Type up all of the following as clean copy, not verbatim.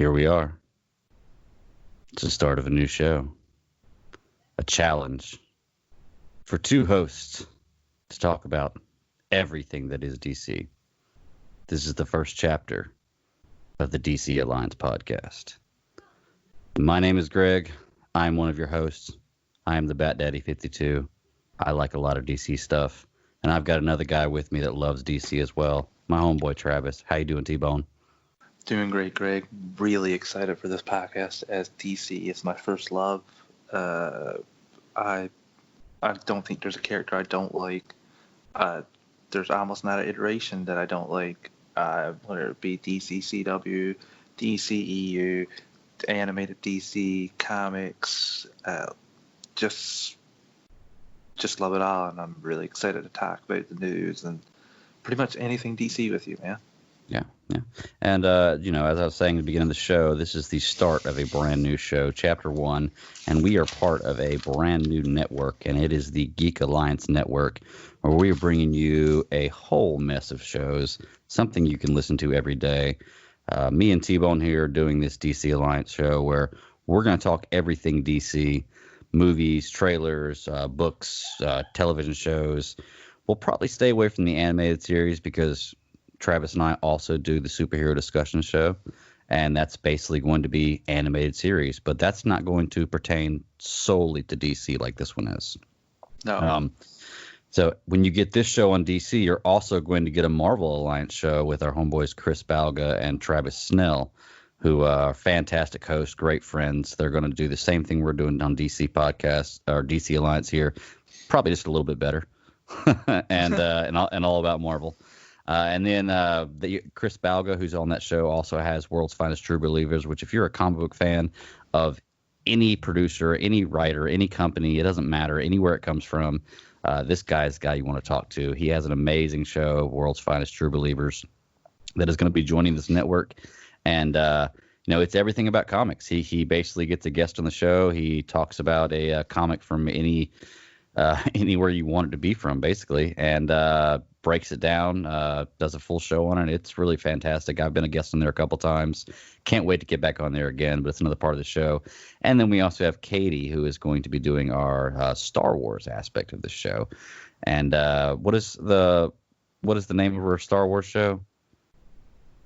Here we are. It's the start of a new show. A challenge for two hosts to talk about everything that is DC. This is the first chapter of the DC Alliance podcast. My name is Greg. I'm one of your hosts. I am the Bat Daddy 52. I like a lot of DC stuff. And I've got another guy with me that loves DC as well. My homeboy Travis. How you doing, T-Bone? Doing great, Greg. Really excited for this podcast as DC is my first love. I don't think there's a character I don't like. There's almost not an iteration that I don't like. Whether it be DC CW, DCEU, animated DC, comics, just love it all, and I'm really excited to talk about the news and pretty much anything DC with you, man. Yeah. And, as I was saying at the beginning of the show, this is the start of a brand new show, Chapter 1, and we are part of a brand new network, and it is the Geek Alliance Network, where we are bringing you a whole mess of shows, something you can listen to every day. Me and T-Bone here are doing this DC Alliance show where we're going to talk everything DC, movies, trailers, books, television shows. We'll probably stay away from the animated series because Travis and I also do the superhero discussion show, and that's basically going to be animated series, but that's not going to pertain solely to DC like this one is. No. So when you get this show on DC, you're also going to get a Marvel Alliance show with our homeboys Chris Balga and Travis Snell, who are fantastic hosts, great friends. They're going to do the same thing we're doing on DC podcast or DC Alliance here, probably just a little bit better, and all about Marvel. And then Chris Balga, who's on that show, also has World's Finest True Believers, which if you're a comic book fan of any producer, any writer, any company, it doesn't matter, anywhere it comes from, this guy's the guy you want to talk to. He has an amazing show, World's Finest True Believers, that is going to be joining this network. And, it's everything about comics. He basically gets a guest on the show. He talks about a comic from anywhere you want it to be from, basically, and breaks it down, does a full show on it. It's really fantastic. I've been a guest on there a couple times. Can't wait to get back on there again, but it's another part of the show. And then we also have Katie, who is going to be doing our Star Wars aspect of the show. And what is the name of her Star Wars show?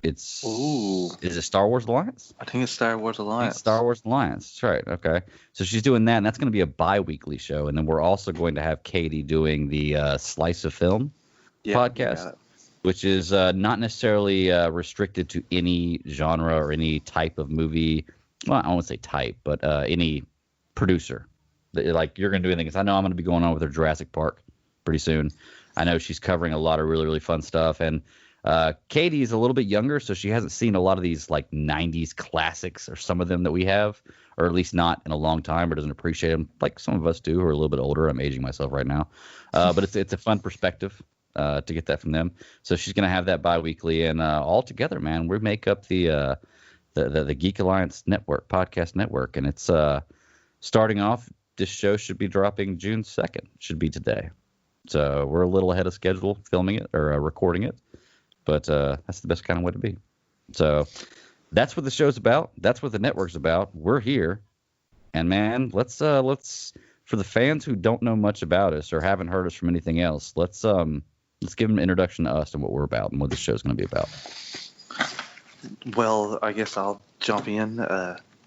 Is it Star Wars Alliance? I think it's Star Wars Alliance. It's Star Wars Alliance. That's right. Okay. So she's doing that, and that's going to be a bi-weekly show. And then we're also going to have Katie doing the Slice of Film podcast, which is not necessarily restricted to any genre or any type of movie. Well, I won't say type, but any producer. Like, you're going to do anything. 'Cause I know I'm going to be going on with her Jurassic Park pretty soon. I know she's covering a lot of really, really fun stuff. And Katie is a little bit younger, so she hasn't seen a lot of these like 90s classics or some of them that we have, or at least not in a long time, or doesn't appreciate them like some of us do who are a little bit older. I'm aging myself right now. But it's a fun perspective to get that from them. So she's going to have that bi-weekly, and all together, man, we make up the Geek Alliance Network, podcast network. And it's starting off, this show should be dropping June 2nd, should be today. So we're a little ahead of schedule filming it or recording it. But that's the best kind of way to be. So that's what the show's about. That's what the network's about. We're here. And, man, let's for the fans who don't know much about us or haven't heard us from anything else, let's give them an introduction to us and what we're about and what the show's going to be about. Well, I guess I'll jump in.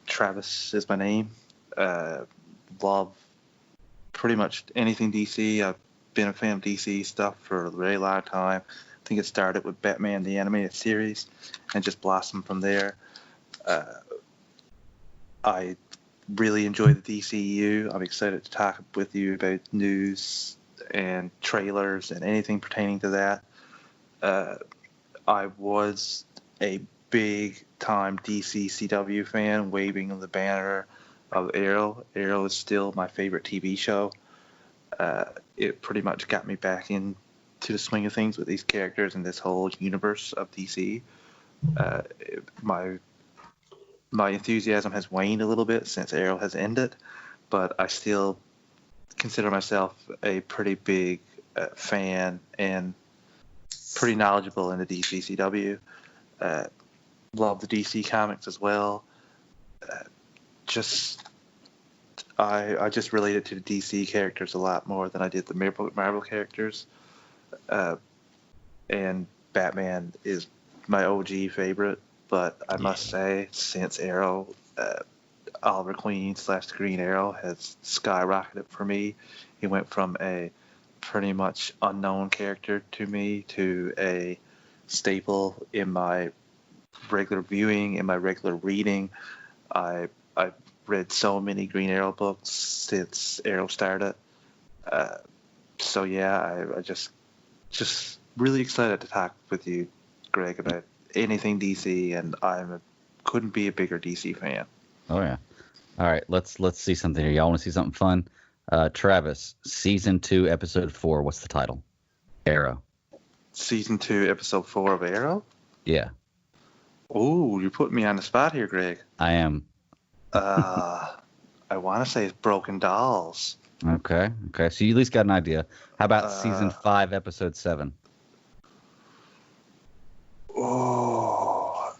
Travis is my name. Love pretty much anything DC. I've been a fan of DC stuff for a very long time. I think it started with Batman, the animated series, and just blossomed from there. I really enjoy the DCEU. I'm excited to talk with you about news and trailers and anything pertaining to that. I was a big-time DC CW fan, waving the banner of Arrow. Arrow is still my favorite TV show. It pretty much got me back into the swing of things with these characters and this whole universe of DC. My enthusiasm has waned a little bit since Arrow has ended, but I still consider myself a pretty big fan and pretty knowledgeable in the DC CW. love the DC comics as well. I just related to the DC characters a lot more than I did the Marvel characters. And Batman is my OG favorite, but I must say, since Arrow, Oliver Queen / the Green Arrow has skyrocketed for me. He went from a pretty much unknown character to me to a staple in my regular viewing, in my regular reading. I've read so many Green Arrow books since Arrow started. So yeah, I just really excited to talk with you, Greg, about anything DC, and couldn't be a bigger DC fan. Oh yeah. All right, let's see something here. Y'all want to see something fun? Travis, season 2, episode 4. What's the title? Arrow. Season 2, episode 4 of Arrow? Yeah. Oh, you're putting me on the spot here, Greg. I am. I want to say it's Broken Dolls. Okay. So you at least got an idea. How about season 5, episode 7? Oh.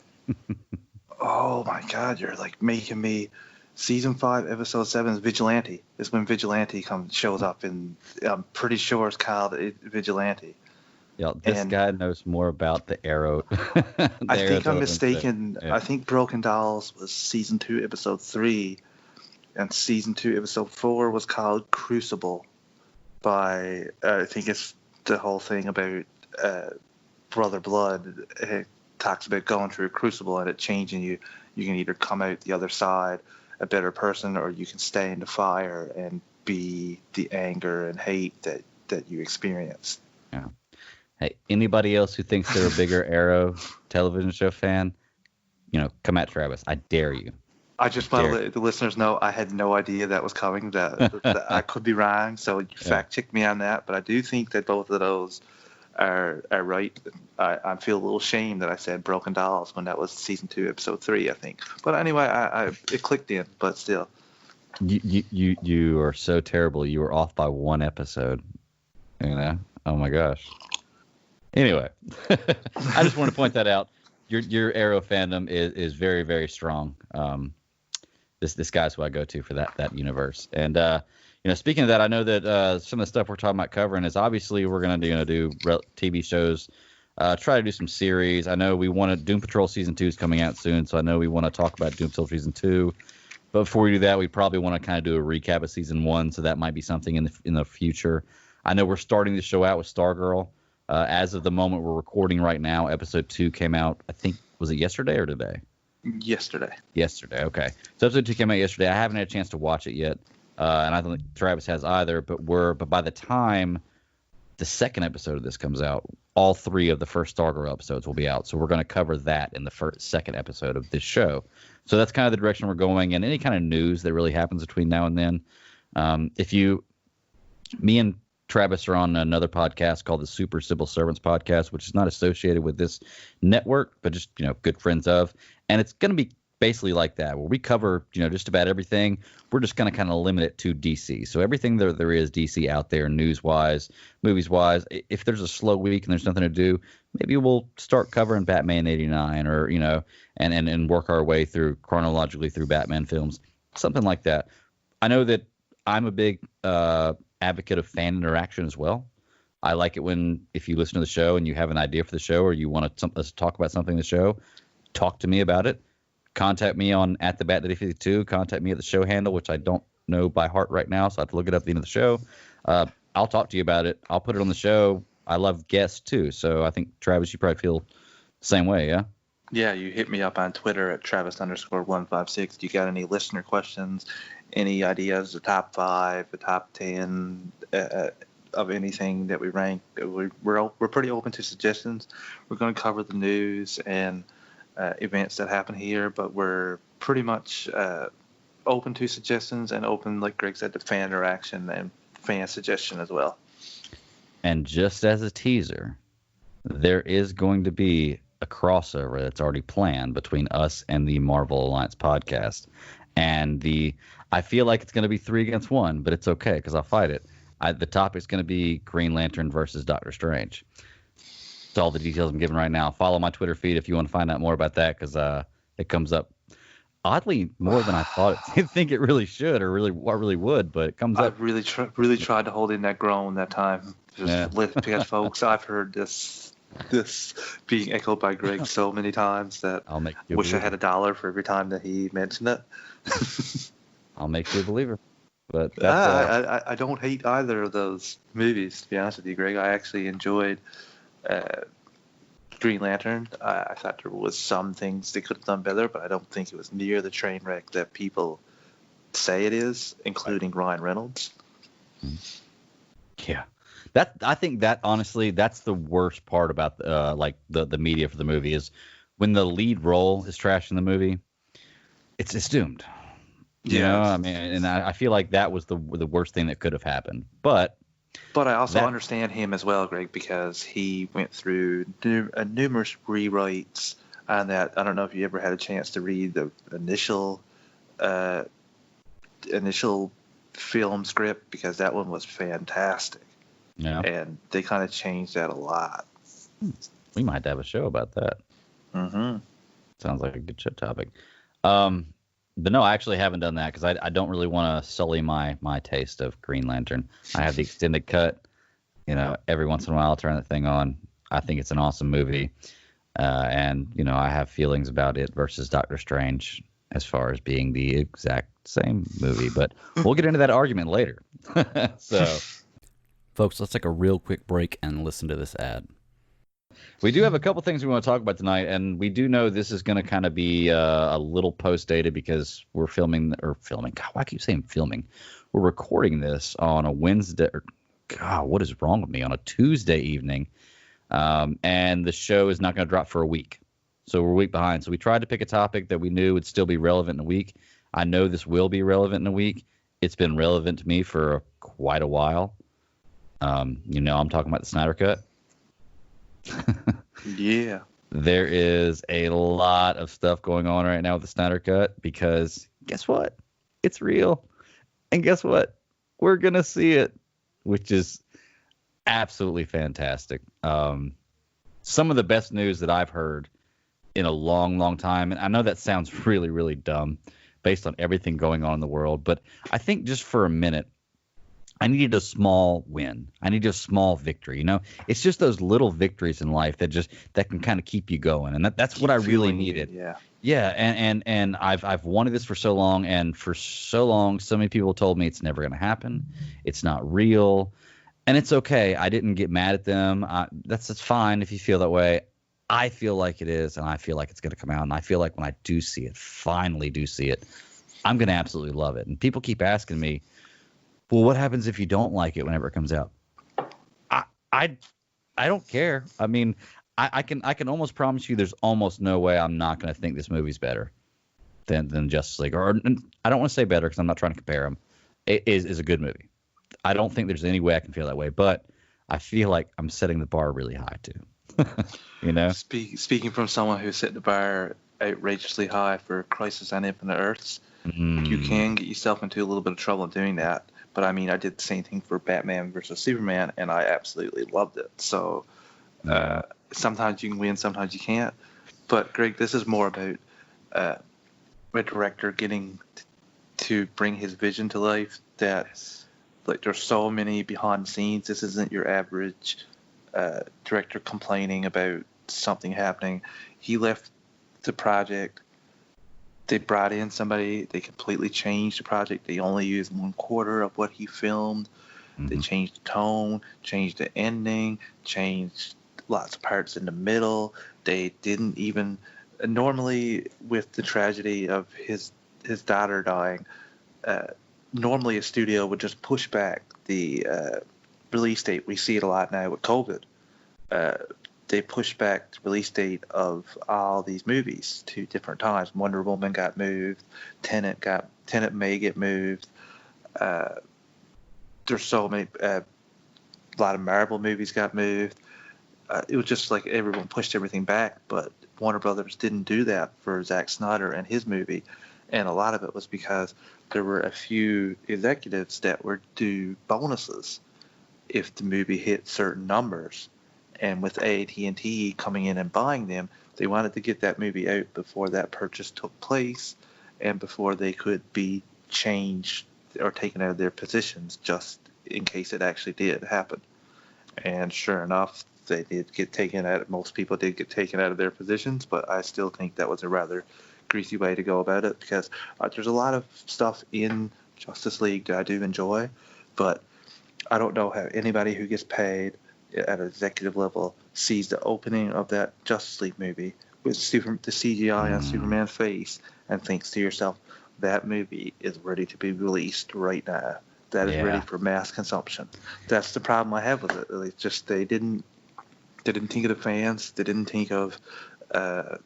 Oh my God! You're like making me. Season 5, episode 7 is Vigilante. It's when Vigilante shows up, and I'm pretty sure it's called Vigilante. Yeah, this guy knows more about the Arrow. I think I'm mistaken. Yeah. I think Broken Dolls was season 2, episode 3, and season 2, episode 4 was called Crucible. I think it's the whole thing about Brother Blood. It talks about going through a crucible and it changing you. You can either come out the other side a better person, or you can stay in the fire and be the anger and hate that you experienced. Yeah. Hey, anybody else who thinks they're a bigger Arrow television show fan, come at Travis. I dare you. I just want to let the listeners know I had no idea that was coming. That I could be wrong, so you fact check me on that. But I do think that both of those are right. I feel a little shame that I said Broken Dolls when that was season 2, episode 3, I think. But anyway, it clicked in. But still, you are so terrible. You were off by 1 episode. Oh my gosh. Anyway, I just want to point that out. Your Arrow fandom is very, very strong. This guy's who I go to for that universe. And speaking of that, I know that some of the stuff we're talking about covering is obviously we're going to do TV shows, try to do some series. I know we want to Doom Patrol season 2 is coming out soon, so I know we want to talk about Doom Patrol season 2. But before we do that, we probably want to kind of do a recap of season 1, so that might be something in the future. I know we're starting the show out with Stargirl. As of the moment we're recording right now, episode 2 came out. I think, was it yesterday or today? Yesterday. Yesterday. Okay. So episode 2 came out yesterday. I haven't had a chance to watch it yet. And I don't think Travis has either, but by the time the second episode of this comes out, all 3 of the first Stargirl episodes will be out. So we're going to cover that in the second episode of this show. So that's kind of the direction we're going, and any kind of news that really happens between now and then. Me and Travis are on another podcast called the Super Civil Servants Podcast, which is not associated with this network, but just, good friends of. And it's going to be basically like that, where we cover, just about everything. We're just going to kind of limit it to DC. So everything there is DC out there, news-wise, movies-wise. If there's a slow week and there's nothing to do, maybe we'll start covering Batman 89 or, and work our way chronologically through Batman films, something like that. I know that I'm a big advocate of fan interaction as well. I like it if you listen to the show and you have an idea for the show or you want to talk about something in the show, talk to me about it. Contact me on @theBatDaddy52. Contact me at the show handle, which I don't know by heart right now, so I have to look it up at the end of the show. I'll talk to you about it. I'll put it on the show. I love guests too, so I think, Travis, you probably feel the same way, yeah? Yeah, you hit me up on Twitter at Travis_156. You got any listener questions, any ideas, the top 5, the top 10 of anything that we rank? We're pretty open to suggestions. We're going to cover the news and events that happen here, but we're pretty much open to suggestions and open, like Greg said, to fan interaction and fan suggestion as well. And just as a teaser, there is going to be a crossover that's already planned between us and the Marvel Alliance podcast. And I feel like it's going to be 3 against 1, but it's okay because I'll fight it. The topic's going to be Green Lantern versus Doctor Strange. It's all the details I'm giving right now. Follow my Twitter feed if you want to find out more about that, because it comes up oddly more than I thought. I think it really should, or really would, but it comes up. I really tried to hold in that groan that time. Because folks, I've heard this being echoed by Greg so many times that I'll make you wish I had $1 for every time that he mentioned it. I'll make you a believer. But that's, I don't hate either of those movies, to be honest with you, Greg. I actually enjoyed Green Lantern. I thought there was some things they could have done better, but I don't think it was near the train wreck that people say it is, including Ryan Reynolds. Yeah. I think that honestly, that's the worst part about the media for the movie is when the lead role is trash in the movie, it's doomed. You know, I mean, and I feel like that was the worst thing that could have happened. But I also understand him as well, Greg, because he went through numerous rewrites, and that I don't know if you ever had a chance to read the initial film script, because that one was fantastic. Yeah. And they kind of changed that a lot. We might have a show about that. Mm-hmm. Sounds like a good show topic. But no, I actually haven't done that because I don't really want to sully my taste of Green Lantern. I have the extended cut. You know, every once in a while I'll turn that thing on. I think it's an awesome movie. And, you know, I have feelings about it versus Doctor Strange as far as being the exact same movie. But we'll get into that argument later. So, folks, let's take a real quick break and listen to this ad. We do have a couple things we want to talk about tonight, and we do know this is going to kind of be a little post-dated because we're filming. God, why do I keep saying filming? We're recording this on a Wednesday. God, what is wrong with me? On a Tuesday evening, and the show is not going to drop for a week. So we're a week behind. So we tried to pick a topic that we knew would still be relevant in a week. I know this will be relevant in a week. It's been relevant to me for quite a while. You know, I'm talking about the Snyder Cut. Yeah. There is a lot of stuff going on right now with the Snyder Cut because guess what? It's real. And guess what? We're going to see it, which is absolutely fantastic. Some of the best news that I've heard in a long, long time. And I know that sounds really, really dumb based on everything going on in the world. But I think just for a minute, I needed a small win. I needed a small victory. You know, it's just those little victories in life that can kind of keep you going, and that's what I really needed. Yeah. And I've wanted this for so long, and for so long, so many people told me it's never going to happen. It's not real, and it's okay. I didn't get mad at them. That's fine if you feel that way. I feel like it is, and I feel like it's going to come out, and I feel like when I do see it, finally do see it, I'm going to absolutely love it. And people keep asking me, well, what happens if you don't like it whenever it comes out? I don't care. I mean, I can almost promise you there's almost no way I'm not going to think this movie's better than Justice League. Or I don't want to say better because I'm not trying to compare them. It is a good movie. I don't think there's any way I can feel that way, but I feel like I'm setting the bar really high too. You know? Speaking from someone who set the bar outrageously high for Crisis on Infinite Earths, you can get yourself into a little bit of trouble doing that. But I mean, I did the same thing for Batman versus Superman, and I absolutely loved it. So sometimes you can win, sometimes you can't. But Greg, this is more about a director getting to bring his vision to life. That like there's so many behind the scenes. This isn't your average director complaining about something happening. He left the project. They brought in somebody. They completely changed the project. They only used 1/4 of what he filmed. Mm-hmm. They changed the tone, changed the ending, changed lots of parts in the middle. They didn't even normally with the tragedy of his daughter dying. Normally a studio would just push back the release date. We see it a lot now with COVID. They pushed back the release date of all these movies to different times. Wonder Woman got moved. Tenet may get moved. There's so many. A lot of Marvel movies got moved. It was just like everyone pushed everything back, but Warner Brothers didn't do that for Zack Snyder and his movie. And a lot of it was because there were a few executives that were due bonuses if the movie hit certain numbers. And with AT&T coming in and buying them, they wanted to get that movie out before that purchase took place and before they could be changed or taken out of their positions, just in case it actually did happen. And sure enough, they did get taken out. Most people did get taken out of their positions, but I still think that was a rather greasy way to go about it, because there's a lot of stuff in Justice League that I do enjoy, but I don't know how anybody who gets paid at an executive level sees the opening of that Justice League movie with the CGI on Superman's face and thinks to yourself, that movie is ready to be released right now. That is ready for mass consumption. That's the problem I have with it. It's just they didn't think of the fans. They didn't think of the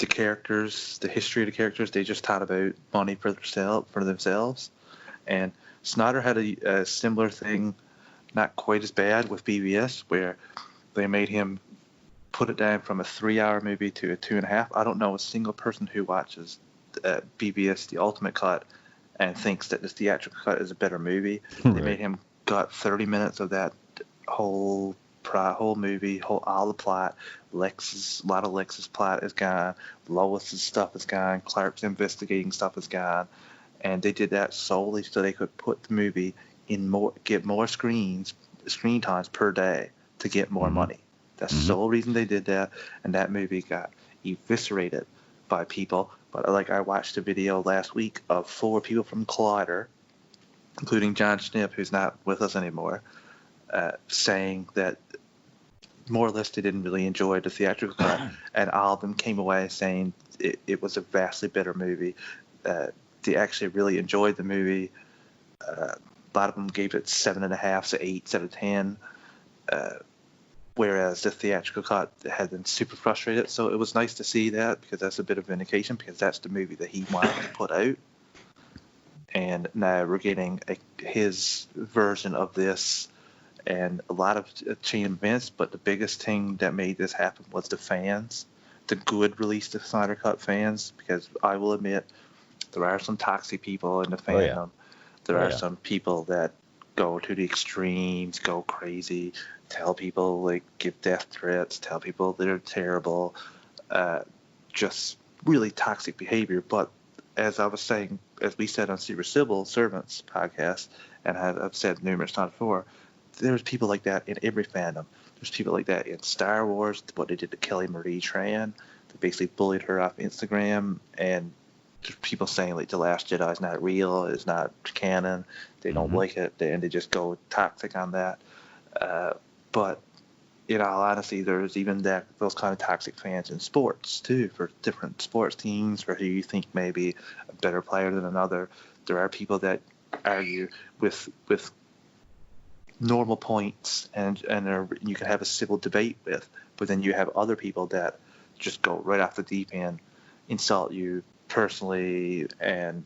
characters, the history of the characters. They just thought about money for themselves. And Snyder had a similar thing, not quite as bad, with BVS, where they made him put it down from a 3-hour movie to a 2.5. I don't know a single person who watches BVS, the Ultimate Cut, and thinks that the theatrical cut is a better movie. Right. They made him got 30 minutes of that whole movie, all the plot. A lot of Lex's plot is gone. Lois's stuff is gone. Clark's investigating stuff is gone. And they did that solely so they could put the movie in get more screen times per day to get more money. That's the sole reason they did that. And that movie got eviscerated by people. But like, I watched a video last week of 4 people from Collider, including John Schnipp, who's not with us anymore, saying that more or less they didn't really enjoy the theatrical cut, and all of them came away saying it was a vastly better movie. They actually really enjoyed the movie. A lot of them gave it 7.5 to 8 out of 10. Whereas the theatrical cut had been super frustrated. So it was nice to see that, because that's a bit of vindication, because that's the movie that he wanted to put out. And now we're getting his version of this, and a lot of chain events, but the biggest thing that made this happen was the fans, the good release of Snyder Cut fans, because I will admit there are some toxic people in the fandom. There are some people that go to the extremes, go crazy, tell people, like, give death threats, tell people they're terrible, just really toxic behavior. But as I was saying, as we said on Super Civil Servants podcast, and I've said numerous times before, there's people like that in every fandom. There's people like that in Star Wars, what they did to Kelly Marie Tran. They basically bullied her off Instagram, and there's people saying, like, The Last Jedi is not real, it's not canon, they don't like it, and they just go toxic on that. But in all honesty, there's even those kind of toxic fans in sports too, for different sports teams, where who you think may be a better player than another. There are people that argue with normal points, and you can have a civil debate with, but then you have other people that just go right off the deep end, insult you personally, and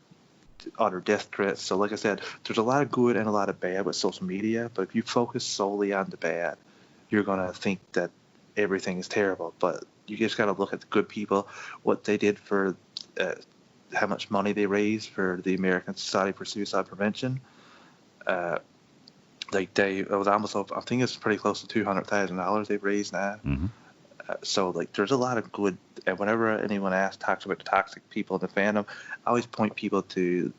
utter death threats. So like I said, there's a lot of good and a lot of bad with social media, but if you focus solely on the bad, you're going to think that everything is terrible. But you just got to look at the good people, what they did for how much money they raised for the American Society for Suicide Prevention. It was almost, I think it's pretty close to $200,000 they've raised now. So, like, there's a lot of good, and whenever anyone talks about the toxic people in the fandom, I always point to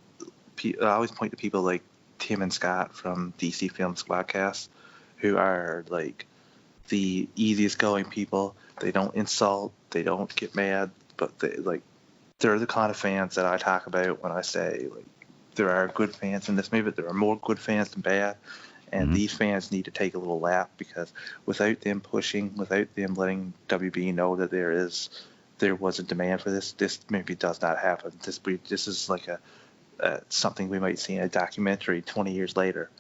people like Tim and Scott from DC Film Squadcast, who are, like, the easiest going people. They don't insult, they don't get mad, but they're the kind of fans that I talk about when I say, like, there are good fans in this movie. There are more good fans than bad. And these fans need to take a little lap, because without them pushing, without them letting WB know that there was a demand for this movie does not happen. This is like something we might see in a documentary 20 years later.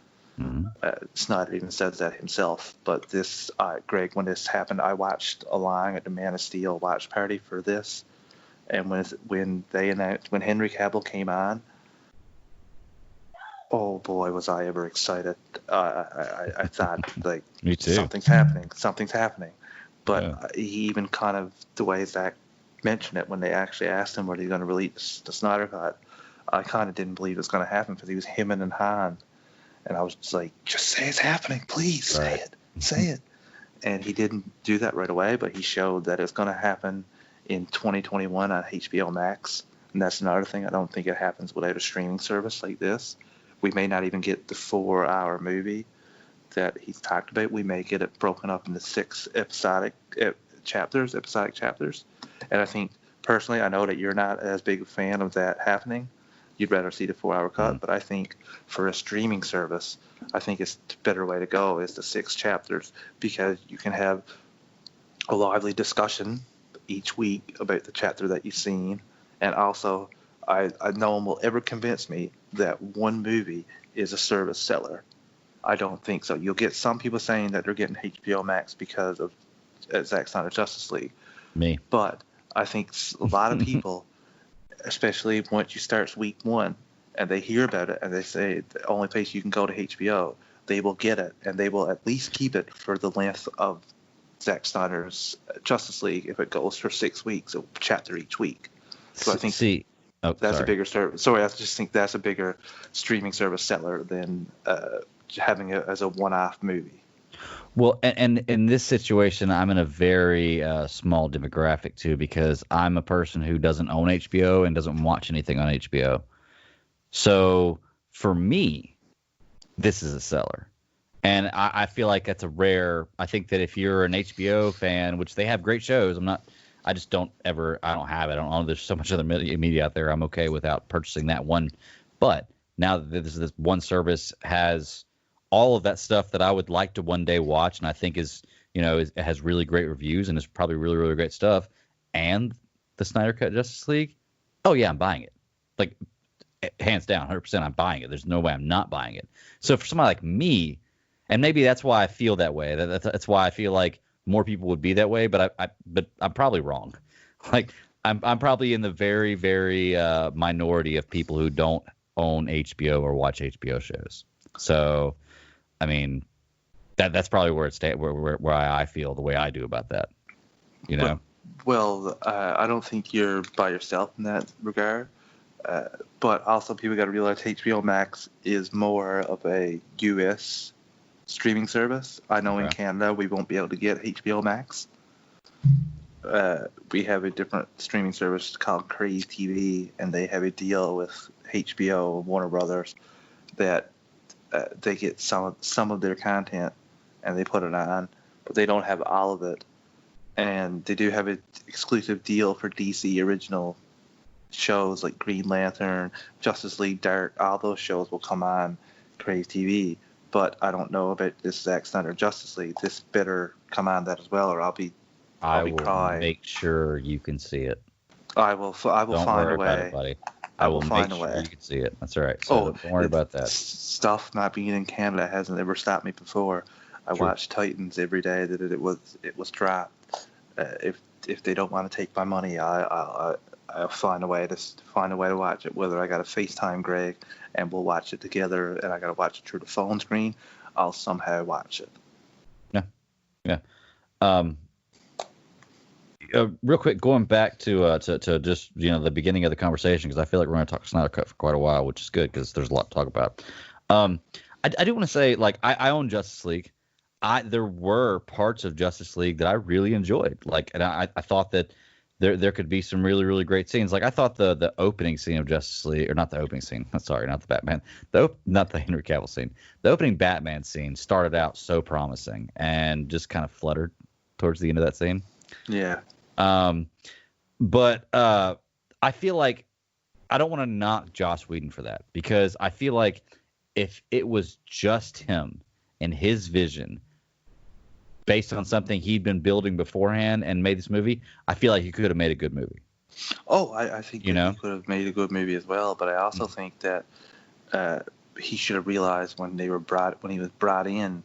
Snyder even says that himself. But this, Greg, when this happened, I watched along at the Man of Steel watch party for this, and when Henry Cavill came on, oh boy, was I ever excited. I thought, like, me too. Something's happening. But he even kind of, the way Zach mentioned it, when they actually asked him whether he's going to release the Snyder Cut, I kind of didn't believe it was going to happen, because he was hemming and hawing. And I was just like, just say it's happening, please, say it. and he didn't do that right away, but he showed that it's going to happen in 2021 on HBO Max. And that's another thing. I don't think it happens without a streaming service like this. We may not even get the 4-hour movie that he's talked about. We may get it broken up into 6 episodic chapters. And I think, personally, I know that you're not as big a fan of that happening. You'd rather see the 4-hour cut, but I think for a streaming service, I think it's the better way to go is the 6 chapters, because you can have a lively discussion each week about the chapter that you've seen. And also, I no one will ever convince me that one movie is a service seller. I don't think so. You'll get some people saying that they're getting HBO Max because of Zack Snyder Justice League. Me. But I think a lot of people, especially once you start week 1 and they hear about it and they say the only place you can go to HBO, they will get it, and they will at least keep it for the length of Zack Snyder's Justice League if it goes for 6 weeks, a chapter each week. So I think that's a bigger service. Sorry, I just think that's a bigger streaming service seller than having it as a one-off movie. Well, and in this situation, I'm in a very small demographic too, because I'm a person who doesn't own HBO and doesn't watch anything on HBO. So for me, this is a seller. And I feel like that's a rare. I think that if you're an HBO fan, which they have great shows, I just don't ever. I don't have it. I don't know. There's so much other media out there. I'm okay without purchasing that one. But now that this one service has all of that stuff that I would like to one day watch, and I think it has really great reviews and is probably really, really great stuff, and the Snyder Cut Justice League, oh yeah, I'm buying it. Like, hands down, 100%, I'm buying it. There's no way I'm not buying it. So for somebody like me, and maybe that's why I feel that way. That's why I feel like more people would be that way, but I'm probably wrong. Like, I'm probably in the very, very minority of people who don't own HBO or watch HBO shows. So, I mean, that's probably where where I feel the way I do about that. You know. Well, I don't think you're by yourself in that regard. But also, people got to realize HBO Max is more of a U.S. streaming service. I know in Canada we won't be able to get HBO Max. We have a different streaming service called Crave TV, and they have a deal with HBO and Warner Brothers that they get some of their content and they put it on, but they don't have all of it. And they do have an exclusive deal for DC original shows like Green Lantern, Justice League Dark. All those shows will come on Crave TV. But I don't know about this Zack Snyder Justice League. This better come on that as well, or I'll be crying. Make sure you can see it. I will find a way. Don't worry about it, buddy. I will find a way. You can see it. That's all right. So don't worry about that. Stuff not being in Canada hasn't ever stopped me before. I watch Titans every day that it was dropped. If they don't want to take my money, I'll find a way to watch it. Whether I got to FaceTime Greg and we'll watch it together, and I got to watch it through the phone screen, I'll somehow watch it. Yeah. Real quick, going back to just the beginning of the conversation, because I feel like we're going to talk Snyder Cut for quite a while, which is good because there's a lot to talk about. I do want to say, like, I own Justice League. There were parts of Justice League that I really enjoyed, like, and I thought that there could be some really, really great scenes. Like, I thought the opening scene of Justice League, or not the opening scene, sorry, not the Batman, not the Henry Cavill scene, the opening Batman scene started out so promising and just kind of fluttered towards the end of that scene. Yeah. But I feel like I don't want to knock Joss Whedon for that, because I feel like if it was just him and his vision based on something he'd been building beforehand and made this movie, I feel like he could have made a good movie. Oh, I think he could have made a good movie as well, but I also think that he should have realized when he was brought in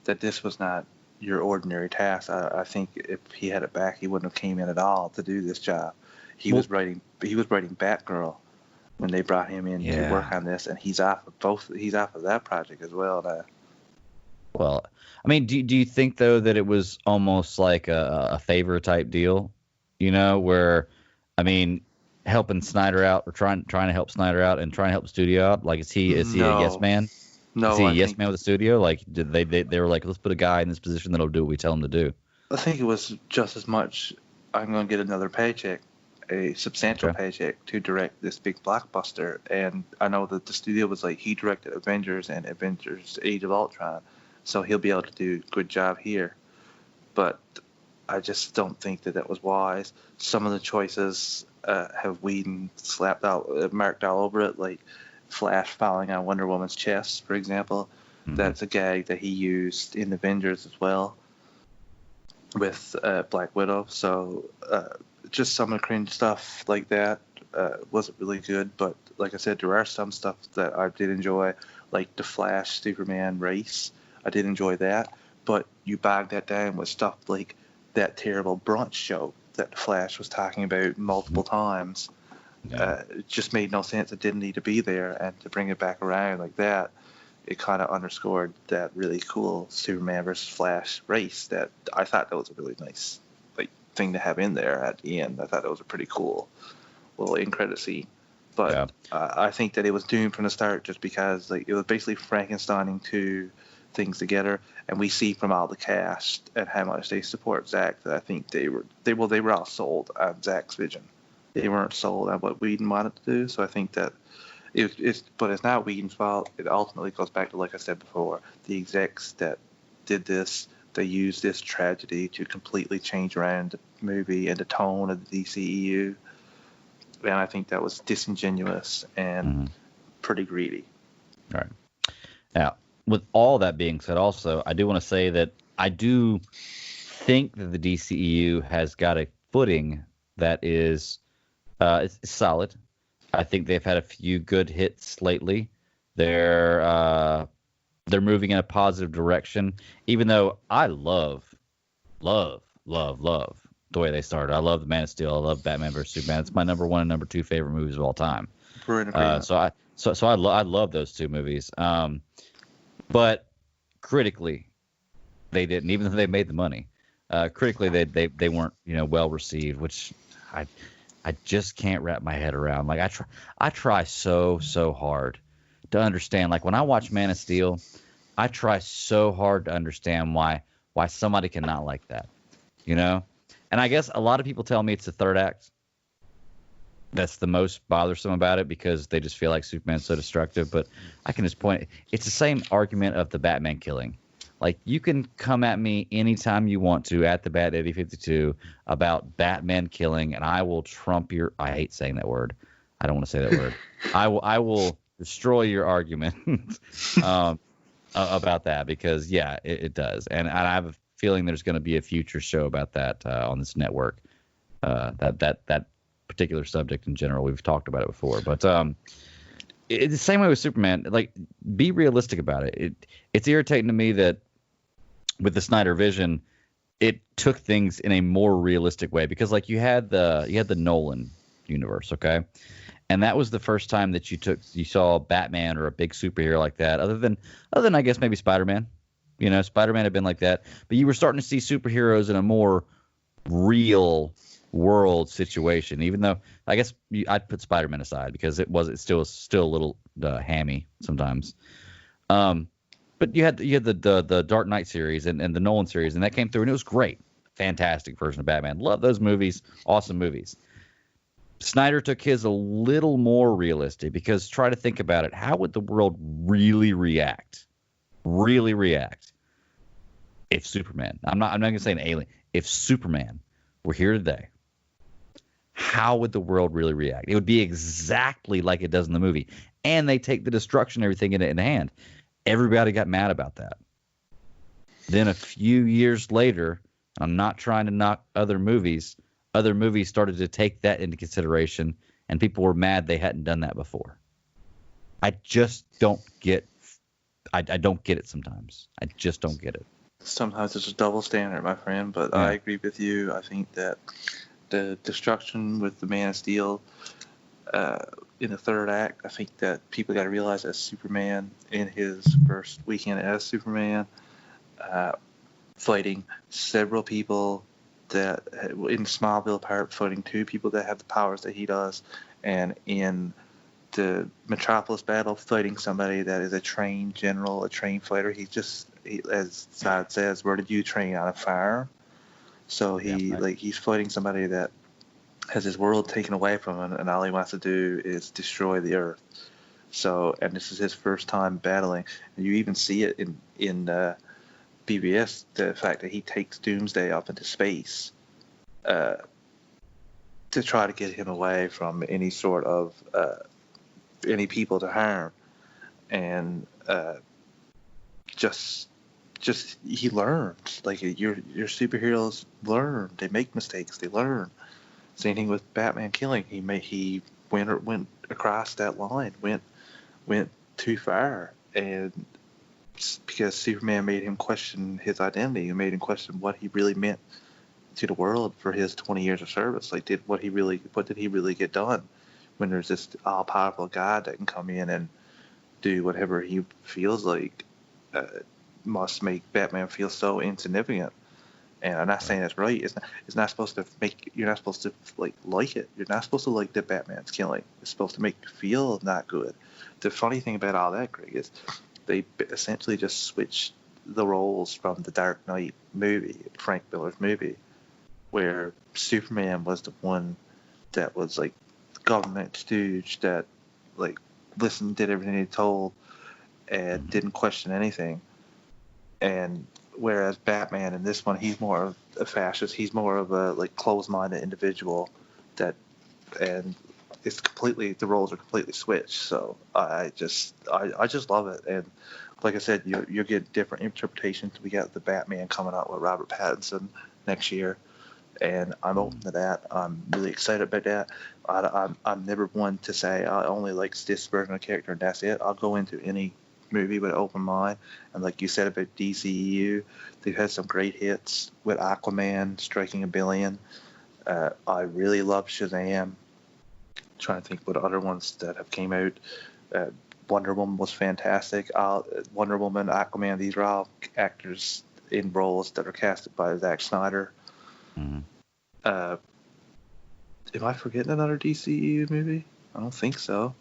that this was not your ordinary task. I think if he had it back, he wouldn't have came in at all to do this job. He was writing Batgirl when they brought him in to work on this, and he's off of that project as well now. Well, I mean, do you think though that it was almost like a favor type deal, where, I mean, helping Snyder out or trying to help Snyder out and trying to help the studio out? Like, is he a yes man? No, Is he a yes man with the studio? Like, did they were like, let's put a guy in this position that'll do what we tell him to do? I think it was just as much, I'm going to get another paycheck, a substantial paycheck to direct this big blockbuster. And I know that the studio was like, he directed Avengers and Avengers Age of Ultron, so he'll be able to do a good job here. But I just don't think that was wise. Some of the choices have Whedon marked all over it, like Flash falling on Wonder Woman's chest, for example. Mm-hmm. That's a gag that he used in Avengers as well with Black Widow. So just some of the cringe stuff like that wasn't really good. But like I said, there are some stuff that I did enjoy, like the Flash Superman race. I did enjoy that. But you bog that down with stuff like that terrible brunch show that the Flash was talking about multiple times. Yeah. It just made no sense. It didn't need to be there. And to bring it back around like that, it kind of underscored that really cool Superman versus Flash race that I thought that was a really nice thing to have in there at the end. I thought that was a pretty cool little end credit scene. But I think that it was doomed from the start just because it was basically Frankensteining two things together, and we see from all the cast and how much they support Zack that I think they were all sold on Zack's vision. They weren't sold on what Whedon wanted to do. So I think that but it's not Whedon's fault. It ultimately goes back to, like I said before, the execs that did this. They used this tragedy to completely change around the movie and the tone of the DCEU, and I think that was disingenuous and pretty greedy. All right. Now, with all that being said, also, I do want to say that I do think that the DCEU has got a footing that is solid. I think they've had a few good hits lately. They're moving in a positive direction, even though I love the way they started. I love The Man of Steel. I love Batman vs. Superman. It's my number 1 and number 2 favorite movies of all time. So I love those two movies. But critically, they didn't. Even though they made the money, critically they weren't well received, which I just can't wrap my head around. Like I try so hard to understand. Like when I watch Man of Steel, I try so hard to understand why somebody cannot like that, And I guess a lot of people tell me it's the third act that's the most bothersome about it because they just feel like Superman's so destructive. But I can just point, it's the same argument of the Batman killing. Like, you can come at me anytime you want to at the Bat 8052 about Batman killing, and I will trump your. I hate saying that word. I don't want to say that word. I will destroy your argument about that because it does, and I have a feeling there's going to be a future show about that on this network. That particular subject in general, we've talked about it before, but it's the same way with Superman. Like, be realistic about it. It's irritating to me that with the Snyder Vision, it took things in a more realistic way because, like, you had the Nolan universe, okay, and that was the first time that you saw Batman or a big superhero like that, other than I guess maybe Spider-Man. Spider-Man had been like that, but you were starting to see superheroes in a more real world situation, even though I guess I'd put Spider-Man aside because it's still a little hammy sometimes. But you had the Dark Knight series and the Nolan series, and that came through, and it was great. Fantastic version of Batman. Love those movies. Awesome movies. Snyder took his a little more realistic because try to think about it. How would the world really react? Really react if Superman, I'm not going to say an alien, if Superman were here today, how would the world really react? It would be exactly like it does in the movie. And they take the destruction and everything in hand. Everybody got mad about that. Then a few years later, I'm not trying to knock other movies started to take that into consideration, and people were mad they hadn't done that before. I just don't get I don't get it sometimes. I just don't get it. Sometimes it's a double standard, my friend, but yeah. I agree with you. I think that the destruction with the Man of Steel in the third act, I think that people got to realize that Superman in his first weekend as Superman, fighting several people that in Smallville part, fighting 2 people that have the powers that he does, and in the Metropolis battle, fighting somebody that is a trained general, a trained fighter. As Zod says, where did you train? On a farm? So he's fighting somebody that has his world taken away from him, and all he wants to do is destroy the Earth. So, and this is his first time battling. And you even see it in BBS, the fact that he takes Doomsday up into space to try to get him away from any sort of any people to harm, and just he learns. Like your superheroes learn. They make mistakes. They learn. Same thing with Batman killing. He went across that line. Went too far, and because Superman made him question his identity, and made him question what he really meant to the world for his 20 years of service. Like, what did he really get done? When there's this all-powerful God that can come in and do whatever he feels like, must make Batman feel so insignificant. And I'm not saying that's right. It's not supposed to make. You're not supposed to like it. You're not supposed to like that Batman's killing. It's supposed to make you feel not good. The funny thing about all that, Greg, is they essentially just switched the roles from the Dark Knight movie, Frank Miller's movie, where Superman was the one that was like government stooge that listened, did everything he told, and didn't question anything. And whereas Batman in this one, he's more of a fascist. He's more of a closed-minded individual and it's completely, the roles are completely switched. So I just love it. And like I said, you'll get different interpretations. We got the Batman coming out with Robert Pattinson next year, and I'm open to that. I'm really excited about that. I'm never one to say I only like this version of the character and that's it. I'll go into any movie with an open mind. And like you said about DCEU, they've had some great hits with Aquaman striking $1 billion. I really love Shazam. Trying to think what other ones that have came out. Wonder Woman was fantastic. Wonder Woman, Aquaman, these are all actors in roles that are casted by Zack Snyder. Mm-hmm. Am I forgetting another DCEU movie? I don't think so.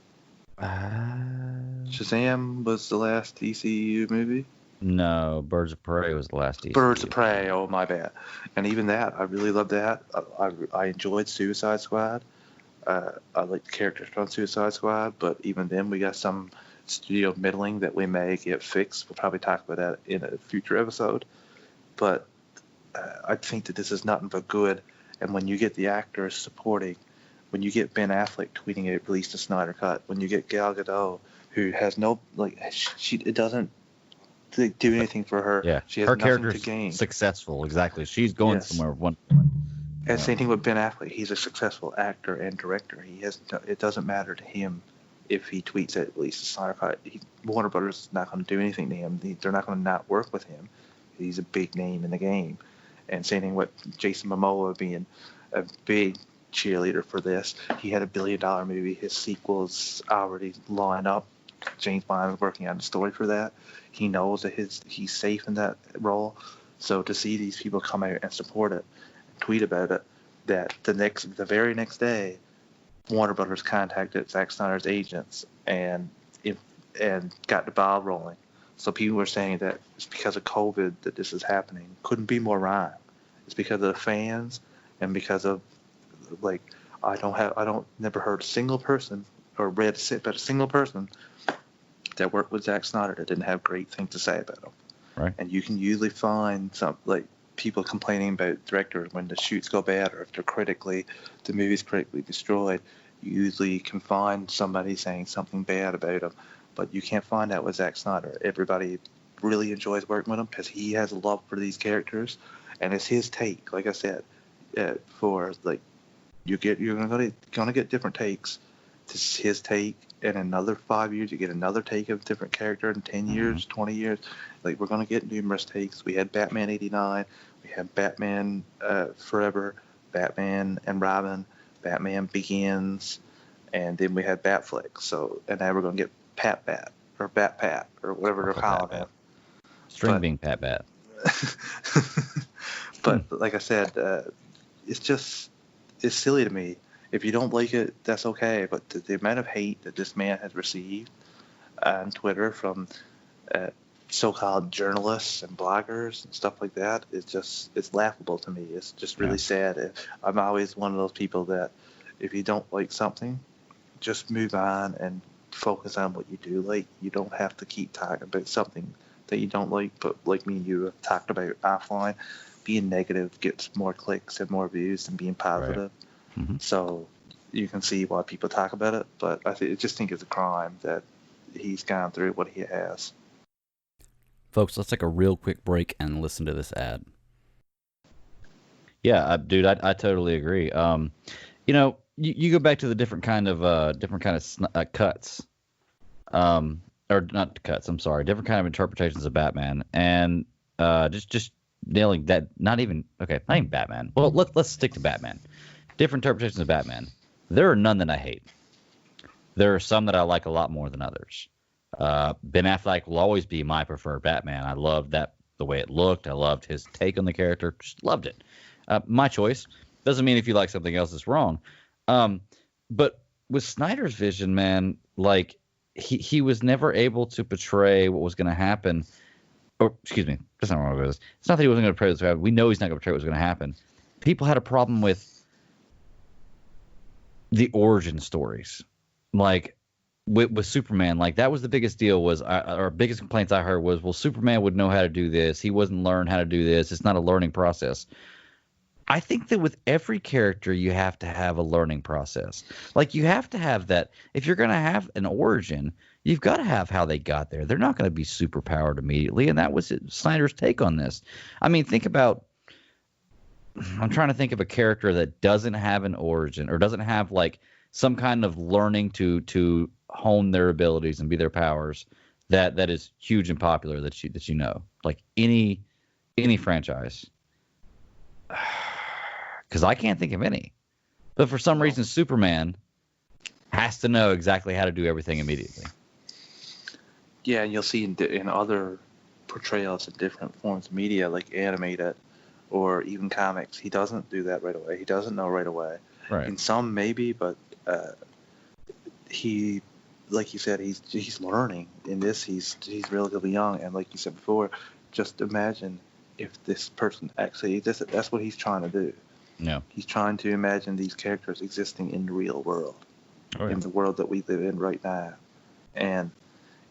Shazam was the last DCEU movie? No, Birds of Prey was the last DCEU. Birds of Prey, oh my bad. And even that, I really loved that. I enjoyed Suicide Squad. I like the characters from Suicide Squad, but even then we got some studio middling that we may get fixed. We'll probably talk about that in a future episode. But I think that this is nothing but good. And when you get the actors supporting, when you get Ben Affleck tweeting out release the Snyder Cut, when you get Gal Gadot, who has no, it doesn't do anything for her. Yeah, she has her nothing character's to gain. Successful, exactly. She's going somewhere. And same thing with Ben Affleck. He's a successful actor and director. It doesn't matter to him if he tweets at least the Snyder Cut. Warner Brothers is not going to do anything to him. They're not going to not work with him. He's a big name in the game. And same thing with Jason Momoa being a big cheerleader for this. He had $1 billion movie. His sequels already lined up. James Bond is working on the story for that. He knows that he's safe in that role. So to see these people come out and support it, tweet about it, that the very next day, Warner Brothers contacted Zack Snyder's agents and got the ball rolling. So people were saying that it's because of COVID that this is happening. Couldn't be more wrong. It's because of the fans and because of never heard a single person or read about a single person that worked with Zack Snyder that didn't have great things to say about him. Right. And you can usually find some people complaining about directors when the shoots go bad or if the movie's critically destroyed. You usually can find somebody saying something bad about him, but you can't find that with Zack Snyder. Everybody really enjoys working with him because he has a love for these characters, and it's his take. Like I said, you're gonna get different takes. This is his take. In another 5 years, you get another take of a different character. In 10 years, 20 years, we're going to get numerous takes. We had Batman 89. We had Batman Forever, Batman and Robin, Batman Begins, and then we had Batfleck. So, and now we're going to get Bat or Bat or whatever they're calling it. String being Bat. But like I said, it's silly to me. If you don't like it, that's okay. But the amount of hate that this man has received on Twitter from uh, so-called journalists and bloggers and stuff like that is just, it's laughable to me. It's just really sad. I'm always one of those people that if you don't like something, just move on and focus on what you do like. You don't have to keep talking about something that you don't like, but like me and you have talked about offline, being negative gets more clicks and more views than being positive. Right. Mm-hmm. So you can see why people talk about it, but I just think it's a crime that he's gone through what he has. Folks, let's take a real quick break and listen to this ad. Yeah, dude, I totally agree. You know, you go back to the different kind of cuts, or not cuts. I'm sorry, different kind of interpretations of Batman, and just nailing that. Not even Batman. Well, let's stick to Batman. Different interpretations of Batman. There are none that I hate. There are some that I like a lot more than others. Ben Affleck will always be my preferred Batman. I loved the way it looked. I loved his take on the character. Just loved it. My choice. Doesn't mean if you like something else, it's wrong. But with Snyder's vision, man, like he was never able to portray what was going to happen. Or excuse me, that's not wrong with this. It's not that he wasn't going to portray what's going to happen. We know he's not going to portray what's going to happen. People had a problem with the origin stories, like with Superman. Like that was the biggest deal. Was our biggest complaints I heard was, well, Superman would know how to do this. He wasn't learned how to do this. It's not a learning process. I think that with every character, you have to have a learning process. Like you have to have that. If you're going to have an origin, you've got to have how they got there. They're not going to be super powered immediately. And that was Snyder's take on this. I mean, I'm trying to think of a character that doesn't have an origin or doesn't have like some kind of learning to hone their abilities and be their powers that is huge and popular that you know, like any franchise. Because I can't think of any. But for some reason, Superman has to know exactly how to do everything immediately. Yeah, and you'll see in other portrayals in different forms of media, like animated or even comics, he doesn't do that right away. He doesn't know right away. Right. In some, maybe, but he, like you said, he's learning. In this, he's relatively young, and like you said before, just imagine if this person actually that's what he's trying to do. Yeah. He's trying to imagine these characters existing in the real world, in the world that we live in right now. And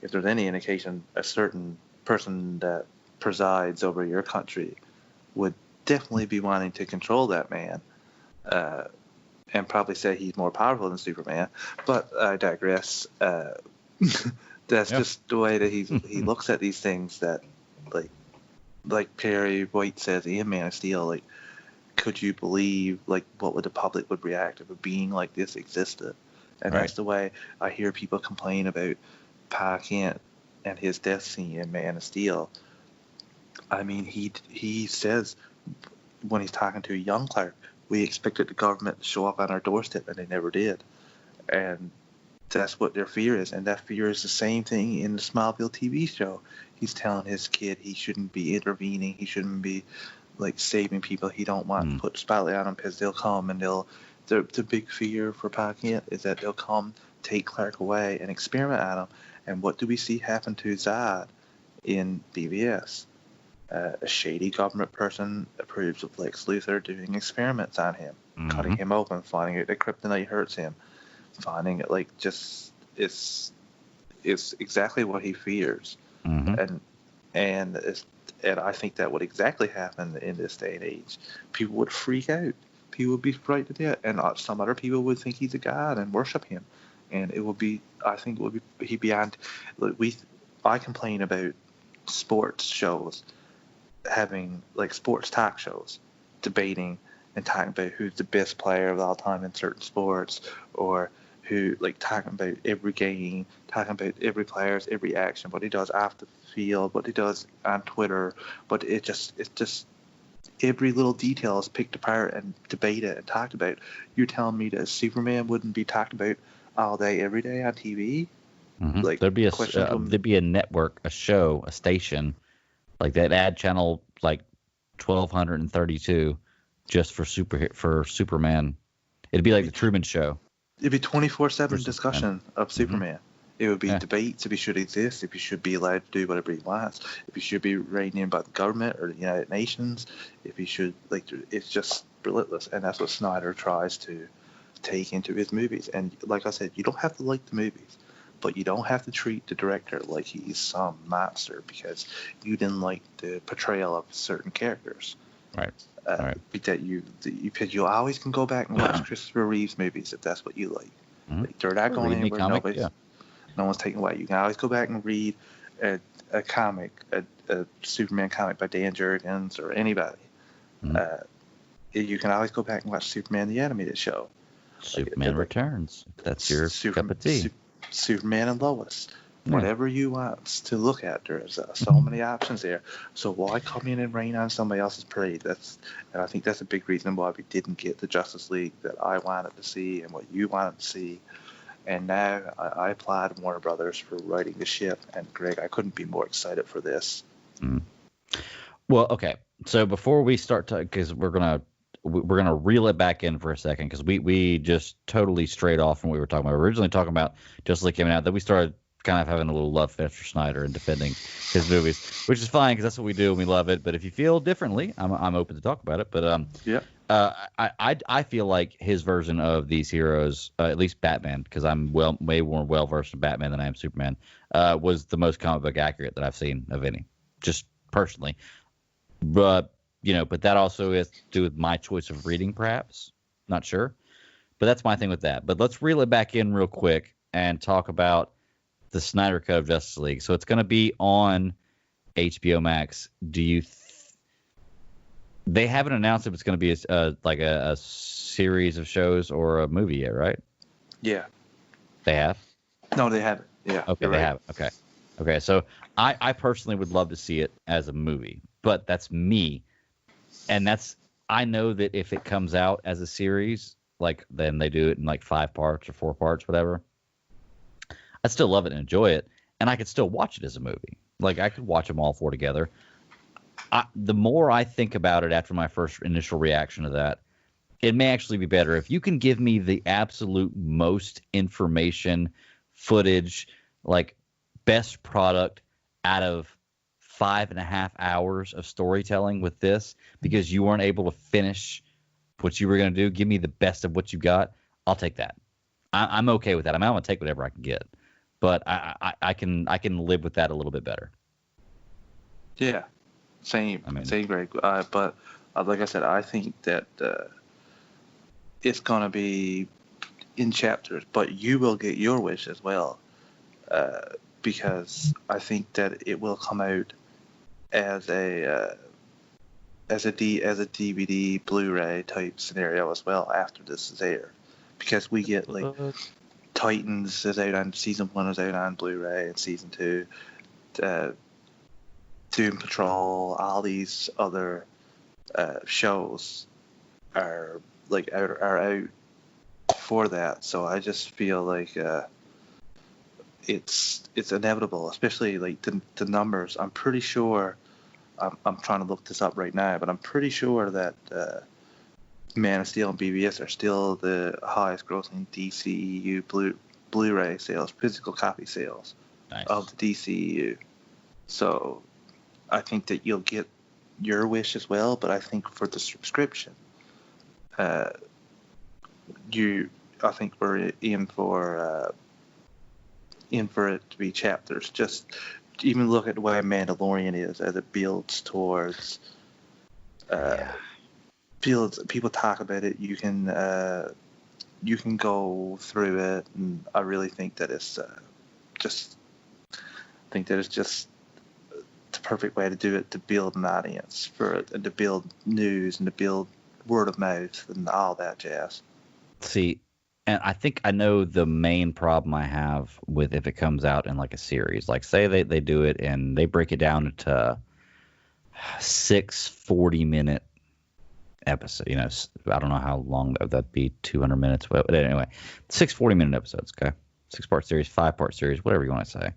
if there's any indication, a certain person that presides over your country would definitely be wanting to control that man, and probably say he's more powerful than Superman. But I digress. That's just the way that he looks at these things. That like Perry White says in Man of Steel, like, could you believe, like, what would the public would react if a being like this existed? And that's the way I hear people complain about Pa Kent and his death scene in Man of Steel. I mean, he says when he's talking to a young Clark, we expected the government to show up on our doorstep, and they never did. And that's what their fear is. And that fear is the same thing in the Smallville TV show. He's telling his kid he shouldn't be intervening. He shouldn't be like saving people. He don't want to put the spotlight on them because they'll come and the big fear for Pa Kent is that they'll come, take Clark away and experiment on him. And what do we see happen to Zod in BVS? A shady government person approves of Lex Luthor doing experiments on him, cutting him open, finding out that kryptonite hurts him, finding it like just it's exactly what he fears. And I think that would exactly happen in this day and age. People would freak out. People would be frightened to death, and some other people would think he's a god and worship him. And it would be, I think, it would be beyond. I complain about sports shows having like sports talk shows, debating and talking about who's the best player of all time in certain sports, or who like talking about every game, talking about every player's every action, what he does off the field, what he does on Twitter, but it's just every little detail is picked apart and debated and talked about. You're telling me that Superman wouldn't be talked about all day, every day on TV? Like there'd be a network, a show, a station, like that ad channel, like 1232, just for Superman. It'd be like the Truman Show. It'd be 24/7 discussion of Superman. It would be Yeah. debates if he should exist, if he should be allowed to do whatever he wants, if he should be reigned in by the government or the United Nations, if he should, like, it's just relentless. And that's what Snyder tries to take into his movies. And like I said, you don't have to like the movies, but you don't have to treat the director like he's some monster because you didn't like the portrayal of certain characters. Right. That you always can go back and watch Christopher Reeve's movies if that's what you like. Like, they're not going anywhere. No one's taking away. You can always go back and read a comic, a Superman comic by Dan Jurgens or anybody. You can always go back and watch Superman the animated show. Superman Returns. That's your cup of tea. Superman and Lois. Whatever you want to look at, there's so many options there. So why come in and rain on somebody else's parade? And I think that's a big reason why we didn't get the Justice League that I wanted to see and what you wanted to see. And now I applaud Warner Brothers for writing the ship. And Greg, I couldn't be more excited for this. Well, okay. So before we start, because we're gonna reel it back in for a second, because we just totally strayed off from what we were talking about. We were originally talking about Justice League coming out, then we started kind of having a little love fest for Snyder and defending his movies, which is fine because that's what we do and we love it. But if you feel differently, I'm open to talk about it. But I feel like his version of these heroes, at least Batman, because I'm way more well versed in Batman than I am Superman, was the most comic book accurate that I've seen of any, just personally. But that also has to do with my choice of reading, perhaps. Not sure, but that's my thing with that. But let's reel it back in real quick and talk about the Snyder Cut of Justice League. So it's going to be on HBO Max. They haven't announced if it's going to be a series of shows or a movie yet, right? Yeah. They have? No, they haven't. Yeah. Okay, they haven't. Okay. So I personally would love to see it as a movie, but that's me. And I know that if it comes out as a series, then they do it in 5 parts or 4 parts, whatever, I'd still love it and enjoy it, and I could still watch it as a movie. I could watch them all 4 together. The more I think about it after my first initial reaction to that, it may actually be better if you can give me the absolute most information, footage, best product out of 5.5 hours of storytelling with this, because you weren't able to finish what you were going to do. Give me the best of what you got. I'll take that. I'm okay with that. I'm going to take whatever I can get. But I can live with that a little bit better. Yeah, same, Greg. But like I said, I think that it's gonna be in chapters, but you will get your wish as well, because I think that it will come out as a DVD, Blu-ray type scenario as well after this is aired, because we get Titans is out on season 1 is out on Blu-ray, and season 2, Doom Patrol, all these other shows are out for that. So I just feel like it's inevitable, especially the numbers. I'm pretty sure. I'm trying to look this up right now, but I'm pretty sure that Man of Steel and BVS are still the highest grossing DCEU Blu-ray sales, physical copy sales of the DCEU. So I think that you'll get your wish as well, but I think for the subscription, I think we're in for it to be chapters. Just even look at the way Mandalorian is as it builds towards people talk about it. You can go through it, and I really think that it's just the perfect way to do it, to build an audience for it, and to build news and to build word of mouth and all that jazz. See, and I think I know the main problem I have with if it comes out in a series. Say they do it and they break it down into 6 40-minute episodes. I don't know how long that'd be, 200 minutes. But anyway, 6 40-minute episodes, okay? 6-part series, 5-part series, whatever you want to say.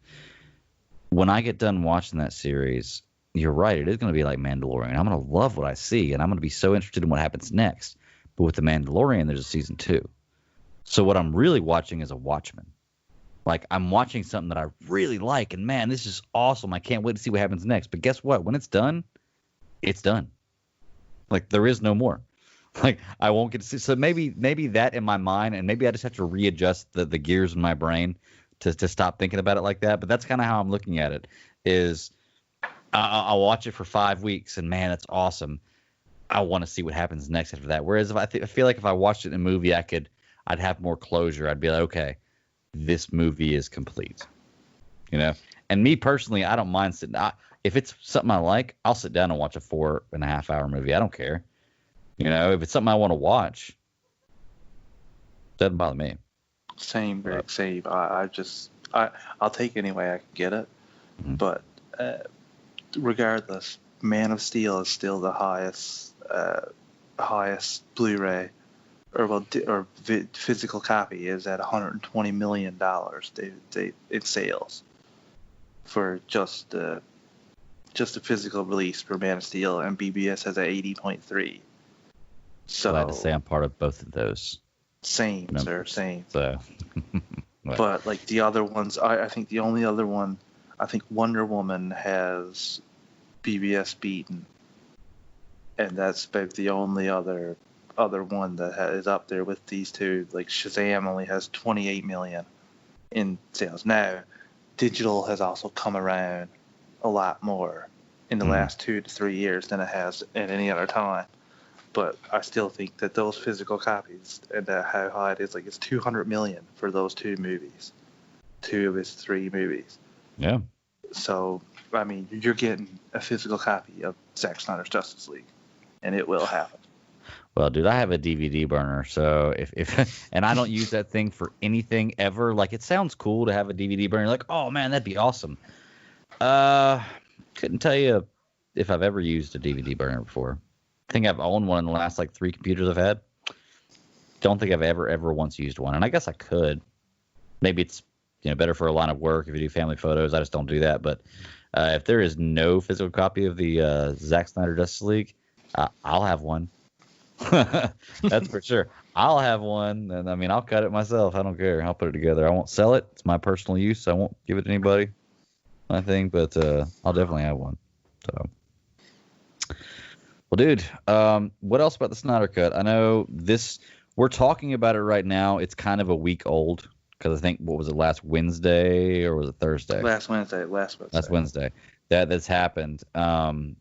When I get done watching that series, you're right, it is going to be like Mandalorian. I'm going to love what I see, and I'm going to be so interested in what happens next. But with The Mandalorian, there's a season 2. So what I'm really watching is a Watchmen. Like, I'm watching something that I really like, and man, this is awesome. I can't wait to see what happens next. But guess what? When it's done, it's done. Like, there is no more. Like, I won't get to see. So maybe that in my mind, and maybe I just have to readjust the gears in my brain to stop thinking about it like that. But that's kind of how I'm looking at it. Is I'll watch it for 5 weeks, and man, it's awesome. I want to see what happens next after that. Whereas if I feel like if I watched it in a movie, I'd have more closure. I'd be like, okay, this movie is complete, you know. And me personally, I don't mind sitting. If it's something I like, I'll sit down and watch a 4.5 hour movie. I don't care, you know. If it's something I want to watch, doesn't bother me. Same, Rick. Same. I'll take any way I can get it. Mm-hmm. But regardless, Man of Steel is still the highest Blu-ray or physical copy is at $120 million in sales for just a physical release for Man of Steel, and BBS has an 80.3 So glad to say I'm part of both of those. Same, numbers. Sir, same. So, but like the other ones, I think the only other one, I think Wonder Woman has BBS beaten, and that's about the only other one that is up there with these two. Like Shazam only has 28 million in sales. Now, digital has also come around a lot more in the last 2 to 3 years than it has at any other time. But I still think that those physical copies and how high it is, like it's 200 million for those 2 movies, 2 of his 3 movies. Yeah. So, I mean, you're getting a physical copy of Zack Snyder's Justice League, and it will happen. Well, dude, I have a DVD burner, so if and I don't use that thing for anything ever. Like, it sounds cool to have a DVD burner. Like, oh man, that'd be awesome. Couldn't tell you if I've ever used a DVD burner before. I think I've owned one in the last like 3 computers I've had. Don't think I've ever once used one, and I guess I could. Maybe it's better for a line of work if you do family photos. I just don't do that. But if there is no physical copy of the Zack Snyder Justice League, I'll have one. That's for sure. I'll have one, and I mean, I'll cut it myself. I don't care. I'll put it together. I won't sell it. It's my personal use. I won't give it to anybody, I think, but I'll definitely have one. So, well, dude, what else about the Snyder Cut? I know we're talking about it right now. It's kind of a week old because I think, what was it, last Wednesday or was it Thursday? Last Wednesday. Last Wednesday. That's happened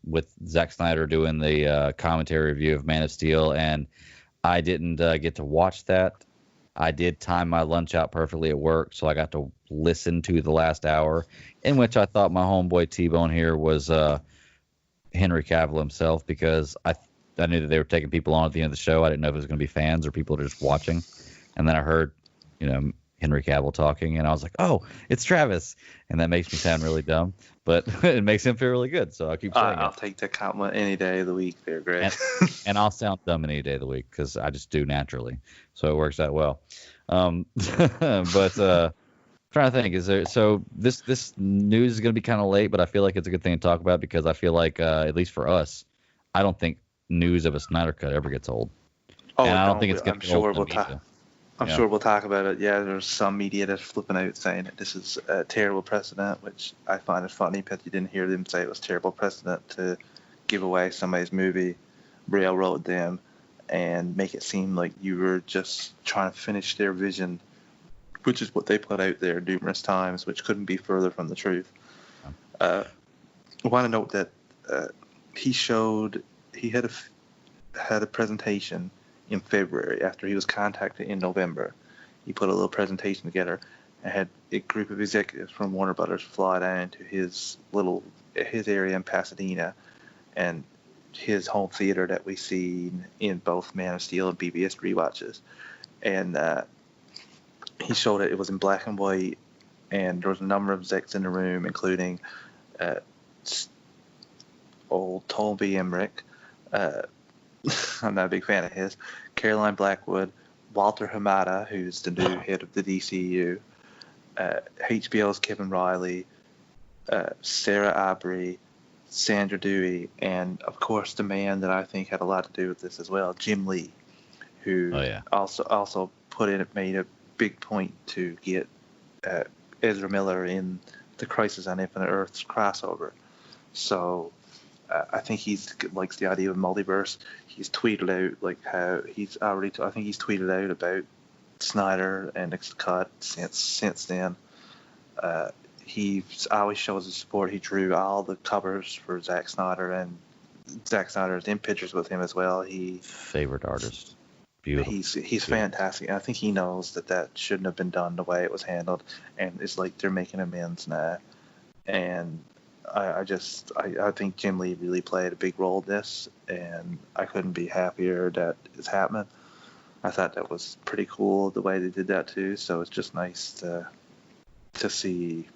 with Zack Snyder doing the commentary review of Man of Steel, and I didn't get to watch that. I did time my lunch out perfectly at work, so I got to listen to the last hour, in which I thought my homeboy T-Bone here was Henry Cavill himself, because I knew that they were taking people on at the end of the show. I didn't know if it was going to be fans or people just watching, and then I heard, Henry Cavill talking, and I was like, oh, it's Travis, and that makes me sound really dumb, but it makes him feel really good, so I'll keep saying I'll take that compliment any day of the week. They're great. And I'll sound dumb any day of the week because I just do naturally, so it works out well. But trying to think, this news is going to be kind of late, but I feel like it's a good thing to talk about because I feel like, at least for us, I don't think news of a Snyder Cut ever gets old. Oh, and I don't think it's going to get old. I'm sure we'll talk about it. Yeah, there's some media that's flipping out saying that this is a terrible precedent, which I find it funny because you didn't hear them say it was terrible precedent to give away somebody's movie, railroad them, and make it seem like you were just trying to finish their vision, which is what they put out there numerous times, which couldn't be further from the truth. I want to note that he had a presentation in February after he was contacted in November. He put a little presentation together and had a group of executives from Warner Brothers fly down to his area in Pasadena and his home theater that we see in both Man of Steel and BBS rewatches. And he showed it was in black and white, and there was a number of execs in the room, including old Toby Emmerich, I'm not a big fan of his, Caroline Blackwood, Walter Hamada, who's the new head of the DCU, HBO's Kevin Riley, Sarah Aubrey, Sandra Dewey, and of course the man that I think had a lot to do with this as well, Jim Lee, who also made a big point to get Ezra Miller in the Crisis on Infinite Earths crossover. So I think he likes the idea of multiverse. He's tweeted out how I think he's tweeted out about Snyder and the cut since then. He always shows his support. He drew all the covers for Zack Snyder, and Zack Snyder's in pictures with him as well. Favorite artist. Beautiful. He's fantastic. I think he knows that shouldn't have been done the way it was handled, and it's like they're making amends now. And I think Jim Lee really played a big role in this, and I couldn't be happier that it's happening. I thought that was pretty cool the way they did that too. So it's just nice to see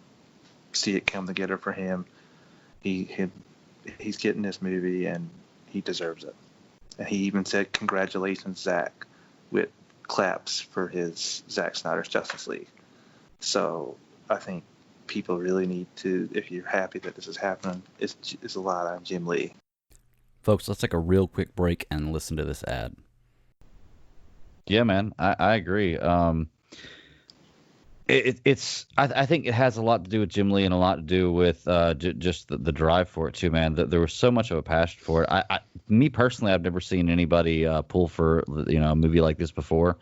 it come together for him. He's getting this movie, and he deserves it. And he even said, "Congratulations, Zack," with claps for his Zack Snyder's Justice League. So I think people really need to, if you're happy that this is happening, it's a lot on Jim Lee. Folks, let's take a real quick break and listen to this ad. Yeah, man, I agree. I think it has a lot to do with Jim Lee and a lot to do with just the drive for it too, man. There was so much of a passion for it. Me personally, I've never seen anybody pull for a movie like this before,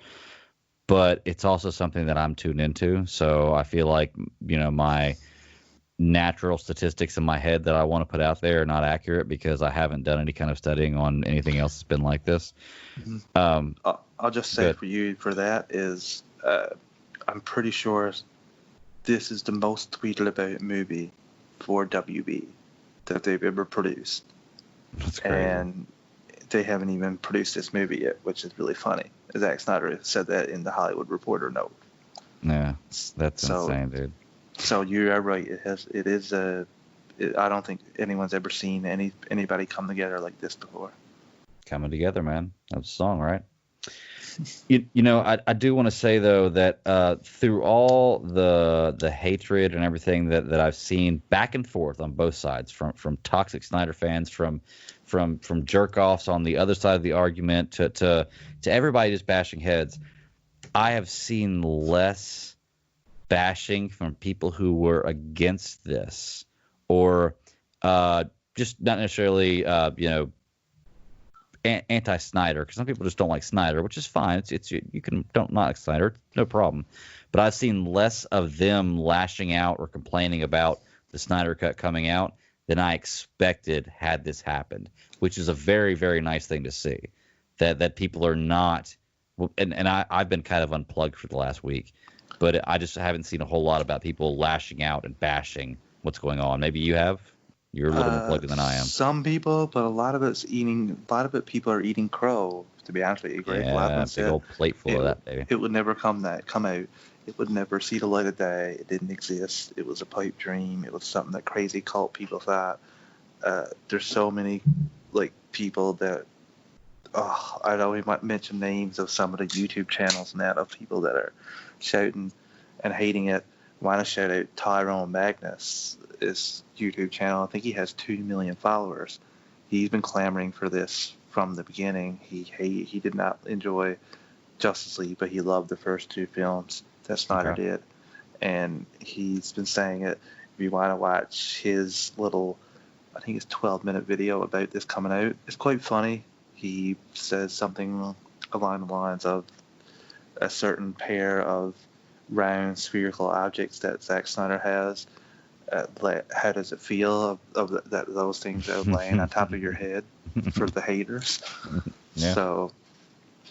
but it's also something that I'm tuned into. So I feel like my natural statistics in my head that I want to put out there are not accurate because I haven't done any kind of studying on anything else that's been like this. Mm-hmm. I'll just say for you for that is. I'm pretty sure this is the most tweeted about movie for WB that they've ever produced. That's crazy. And they haven't even produced this movie yet, which is really funny. Zack Snyder said that in the Hollywood Reporter note. Yeah, that's insane, dude. So you are right. I don't think anyone's ever seen anybody come together like this before. Coming together, man. That's a song, right? I do want to say though that through all the hatred and everything that I've seen back and forth on both sides, from toxic Snyder fans, from jerk offs on the other side of the argument to everybody just bashing heads, I have seen less bashing from people who were against this or just not necessarily anti-Snyder, because some people just don't like Snyder, which is fine. It's you can don't not like Snyder, no problem. But I've seen less of them lashing out or complaining about the Snyder Cut coming out than I expected had this happened, which is a very, very nice thing to see. That people are not, and I've been kind of unplugged for the last week, but I just haven't seen a whole lot about people lashing out and bashing what's going on. Maybe you have. You're a little more plugged than I am. Some people, but a lot of people are eating crow. To be honest with you, Greg. Yeah, big old plate full of that, baby. It would never come out. It would never see the light of day. It didn't exist. It was a pipe dream. It was something that crazy cult people thought. There's so many people that. I don't even mention names of some of the YouTube channels and that of people that are shouting and hating it. Want to shout out Tyrone Magnus. His YouTube channel. I think he has 2 million followers. He's been clamoring for this from the beginning. He did not enjoy Justice League, but he loved the first two films that Snyder did. And he's been saying it. If you want to watch his little, I think it's 12-minute video about this coming out, it's quite funny. He says something along the lines of a certain pair of round spherical objects that Zack Snyder has. How does it feel of those things that are laying on top of your head for the haters? Yeah. So,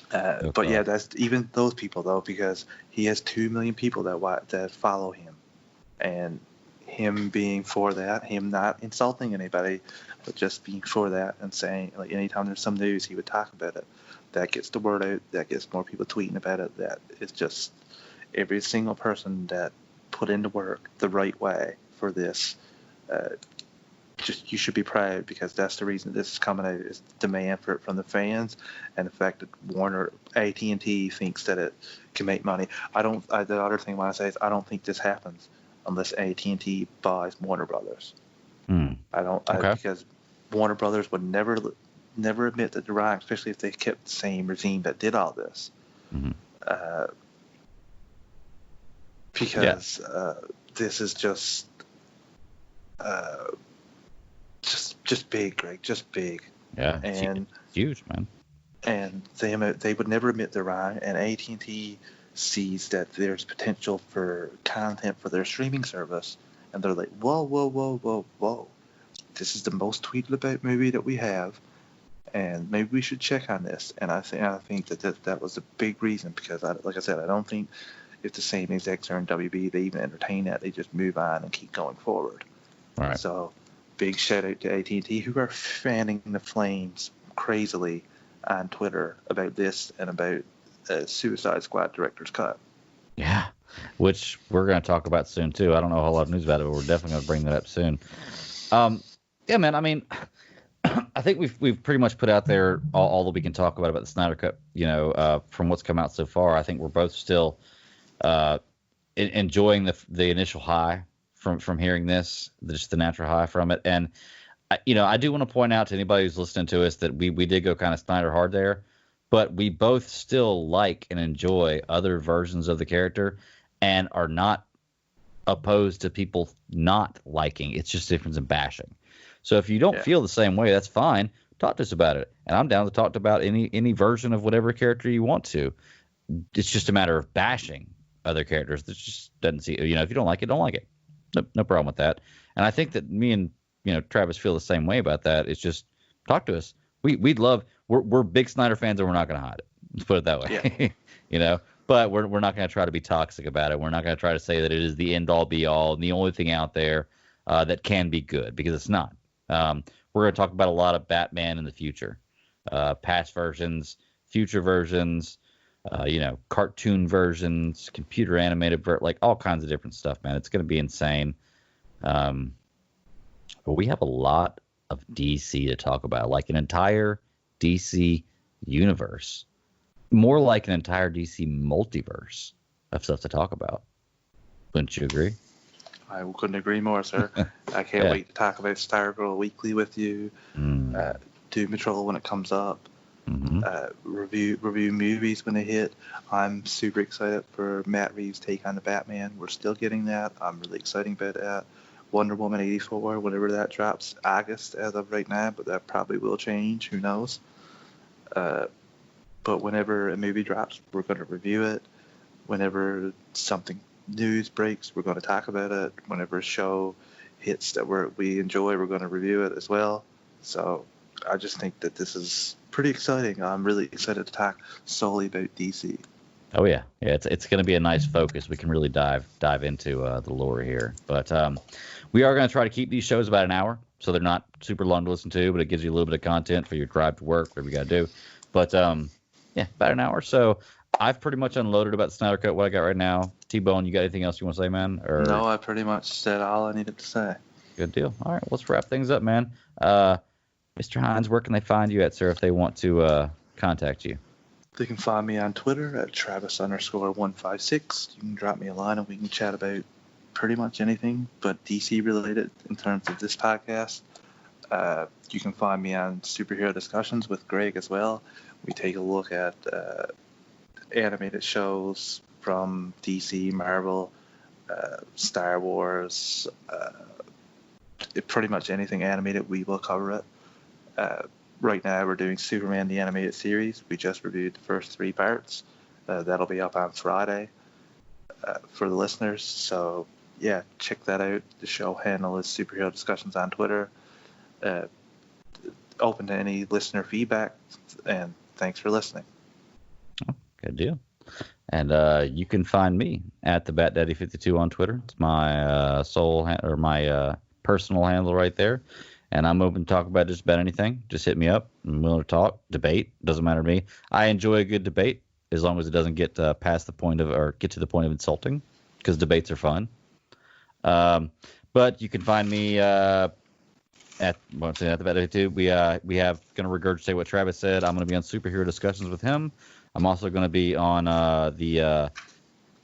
but yeah, that's even those people though, because he has 2 million people that follow him, and him being for that, him not insulting anybody, but just being for that and saying anytime there's some news, he would talk about it. That gets the word out. That gets more people tweeting about it. That is just every single person that put into work the right way for this, you should be proud, because that's the reason this is coming out, is demand for it from the fans, and the fact that AT&T thinks that it can make money. The other thing I want to say is I don't think this happens unless AT&T buys Warner Brothers. I don't. Because Warner Brothers would never never admit that they're wrong, especially if they kept the same regime that did all this. Mm-hmm. Because this is just big, Greg, just big. Yeah, and it's huge, man. And they would never admit they're wrong. And AT&T sees that there's potential for content for their streaming service, and they're like, whoa. This is the most tweeted about movie that we have, and maybe we should check on this. And I think that was a big reason, because, like I said, I don't think if the same execs are in WB, they even entertain that. They just move on and keep going forward. All right. So big shout out to AT&T, who are fanning the flames crazily on Twitter about this and about Suicide Squad Director's Cut. Yeah, which we're going to talk about soon, too. I don't know a whole lot of news about it, but we're definitely going to bring that up soon. Yeah, man, I mean, I think we've pretty much put out there all that we can talk about the Snyder Cut, from what's come out so far. I think we're both still enjoying the initial high from hearing this, just the natural high from it. And, I do want to point out to anybody who's listening to us that we did go kind of Snyder hard there, but we both still like and enjoy other versions of the character and are not opposed to people not liking. It's just difference in bashing. So if you don't feel the same way, that's fine. Talk to us about it. And I'm down to talk about any version of whatever character you want to. It's just a matter of bashing other characters. That just doesn't see, if you don't like it, don't like it. No problem with that. And I think that me and, Travis feel the same way about that. It's just talk to us. We'd love, we're big Snyder fans and we're not going to hide it. Let's put it that way. Yeah. But we're not going to try to be toxic about it. We're not going to try to say that it is the end all be all and the only thing out there that can be good, because it's not. We're going to talk about a lot of Batman in the future, past versions, future versions, cartoon versions, computer animated, like all kinds of different stuff, man. It's going to be insane. But we have a lot of DC to talk about, like an entire DC universe, more like an entire DC multiverse of stuff to talk about. Wouldn't you agree? I couldn't agree more, sir. I can't wait to talk about Stargirl Weekly with you. Doom Patrol when it comes up. Mm-hmm. Review movies when they hit. I'm super excited for Matt Reeves' take on the Batman. We're still getting that. I'm really excited about that. Wonder Woman 84, whenever that drops, August as of right now, but that probably will change. Who knows? But whenever a movie drops, we're going to review it. Whenever something news breaks, we're going to talk about it. Whenever a show hits that we enjoy, we're going to review it as well. So I just think that this is pretty exciting. I'm really excited to talk solely about DC. Oh yeah, it's going to be a nice focus. We can really dive into the lore here. But we are going to try to keep these shows about an hour, so they're not super long to listen to, but it gives you a little bit of content for your drive to work, whatever you got to do. But about an hour. So I've pretty much unloaded about Snyder Cut, what I got right now. T-Bone, you got anything else you want to say, man? Or... No, I pretty much said all I needed to say. Good deal. All right, let's wrap things up, man. Mr. Hines, where can they find you at, sir, if they want to contact you? They can find me on Twitter at Travis_156. You can drop me a line and we can chat about pretty much anything but DC related in terms of this podcast. You can find me on Superhero Discussions with Greg as well. We take a look at animated shows from DC, Marvel, Star Wars, pretty much anything animated, we will cover it. Right now we're doing Superman the Animated Series. We just reviewed the first 3 parts. That'll be up on Friday for the listeners. So, yeah, check that out. The show handle is Superhero Discussions on Twitter. Open to any listener feedback, and thanks for listening. Good deal. And you can find me at the BatDaddy52 on Twitter. It's my my personal handle right there. And I'm open to talk about just about anything. Just hit me up. I'm willing to talk, debate. Doesn't matter to me. I enjoy a good debate as long as it doesn't get past the point of, or get to the point of insulting, because debates are fun. But you can find me at the BatDaddy52. We have going to regurgitate what Travis said. I'm going to be on Superhero Discussions with him. I'm also going to be on the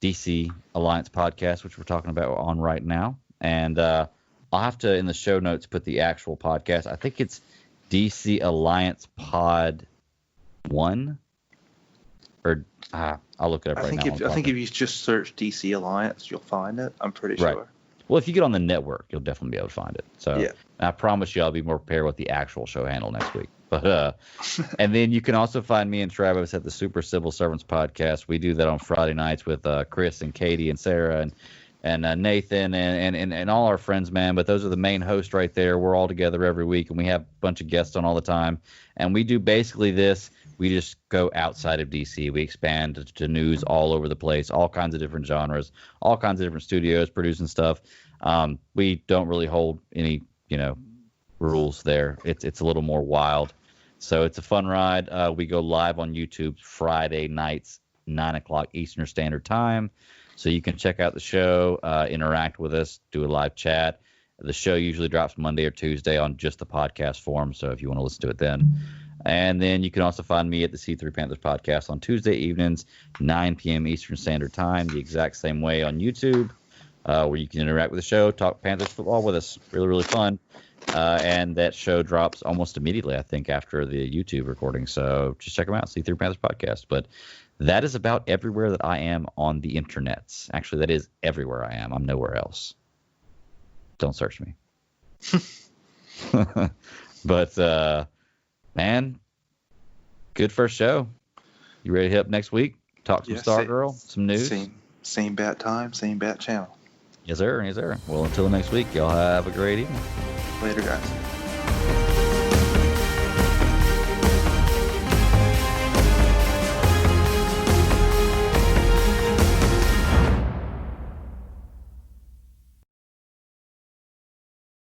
DC Alliance podcast, which we're talking about on right now. And I'll have to, in the show notes, put the actual podcast. I think it's DC Alliance Pod 1. Or I'll look it up right now. I think if you just search DC Alliance, you'll find it. I'm pretty sure. Well, if you get on the network, you'll definitely be able to find it. So yeah. I promise you I'll be more prepared with the actual show handle next week. But and then you can also find me and Travis at the Super Civil Servants podcast. We do that on Friday nights with Chris and Katie and Sarah and Nathan and all our friends, man. But those are the main hosts right there. We're all together every week, and we have a bunch of guests on all the time. And we do basically this. We just go outside of DC. We expand to news all over the place, all kinds of different genres, all kinds of different studios producing stuff. We don't really hold any, rules there. It's a little more wild. So it's a fun ride. We go live on YouTube Friday nights, 9 o'clock Eastern Standard Time. So you can check out the show, interact with us, do a live chat. The show usually drops Monday or Tuesday on just the podcast form. So if you want to listen to it then. And then you can also find me at the C3 Panthers podcast on Tuesday evenings, 9 p.m. Eastern Standard Time, the exact same way on YouTube, where you can interact with the show, talk Panthers football with us. Really, really fun. And that show drops almost immediately, I think, after the YouTube recording. So just check them out, C3 Panthers podcast. But that is about everywhere that I am on the internets. Actually, that is everywhere I am. I'm nowhere else. Don't search me. But, man, good first show. You ready to hit up next week? Talk some Stargirl, some news? Same bat time, same bat channel. Yes, sir. Yes, sir. Well, until next week, y'all have a great evening. Later, guys.